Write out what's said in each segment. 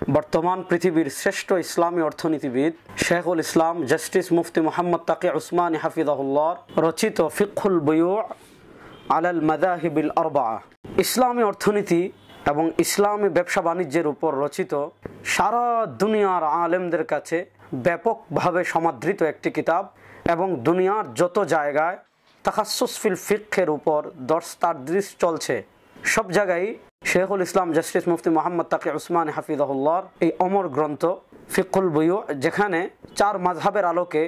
বর্তমান পৃথিবীর শ্রেষ্ঠ ইসলামী অর্থনীতিবিদ শেখুল ইসলাম জাস্টিস মুফতি মোহাম্মদ তাকি উসমানী হাফিজাহুল্লাহ রচিত ফিকহুল বুয়ু আলাল মাযাহিবিল আরবাআ, ইসলামী অর্থনীতি এবং ইসলামী ব্যবসা বাণিজ্যের উপর রচিত, সারা দুনিয়ার আলেমদের কাছে ব্যাপকভাবে সমাদৃত একটি কিতাব এবং দুনিয়ার যত জায়গায় তাখাসসুস ফিল ফিকহের উপর দর্স তাদরিস চলছে, সব জায়গায় শেখুল ইসলাম জাস্টিস মুফতি মোহাম্মদ তাকি উসমানী হাফিজাহুল্লাহর এই অমর গ্রন্থ ফিকহুল বুয়ু, যেখানে 4 মাযহাবের আলোকে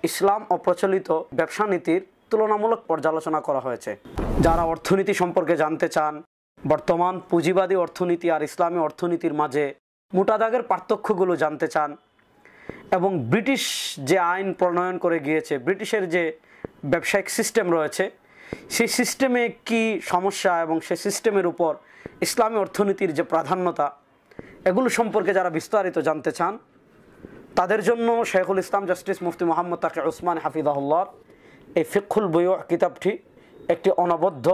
ইসলাম ও প্রচলিত ব্যবসা নীতির তুলনামূলক পর্যালোচনা করা হয়েছে। যারা অর্থনীতি সম্পর্কে জানতে চান, বর্তমান পুঁজিবাদী অর্থনীতি আর ইসলামী অর্থনীতির মাঝে মোটা দাগের পার্থক্যগুলো জানতে চান এবং ব্রিটিশ যে আইন প্রণয়ন করে গিয়েছে, ব্রিটিশের যে ব্যবসায়িক সিস্টেম রয়েছে, সেই সিস্টেমে কি সমস্যা এবং সেই সিস্টেমের উপর ইসলামী অর্থনীতির যে প্রাধান্যতা, এগুলো সম্পর্কে যারা বিস্তারিত জানতে চান, তাদের জন্য শেখুল ইসলাম জাস্টিস মুফতি মোহাম্মদ তাকি উসমানী হাফিজাহুল্লাহর এই ফিকহুল বুয়ু কিতাবটি একটি অনবদ্য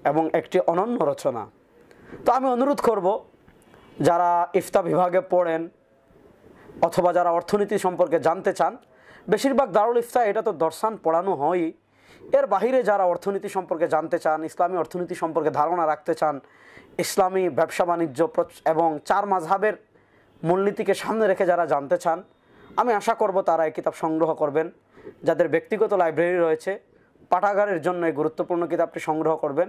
এবং একটি অনন্য রচনা। তো আমি অনুরোধ করব, যারা ইফতা বিভাগে পড়েন অথবা যারা অর্থনীতি সম্পর্কে জানতে চান, বেশিরভাগ দারুল ইফতা এটা তো দর্শন পড়ানো হয়ই, এর বাহিরে যারা অর্থনীতি সম্পর্কে জানতে চান, ইসলামী অর্থনীতি সম্পর্কে ধারণা রাখতে চান, ইসলামী ব্যবসা বাণিজ্য এবং 4 মাযহাবের মূলনীতিকে সামনে রেখে যারা জানতে চান, আমি আশা করব তারা এই কিতাব সংগ্রহ করবেন। যাদের ব্যক্তিগত লাইব্রেরি রয়েছে, পাঠাগারের জন্য এই গুরুত্বপূর্ণ কিতাবটি সংগ্রহ করবেন।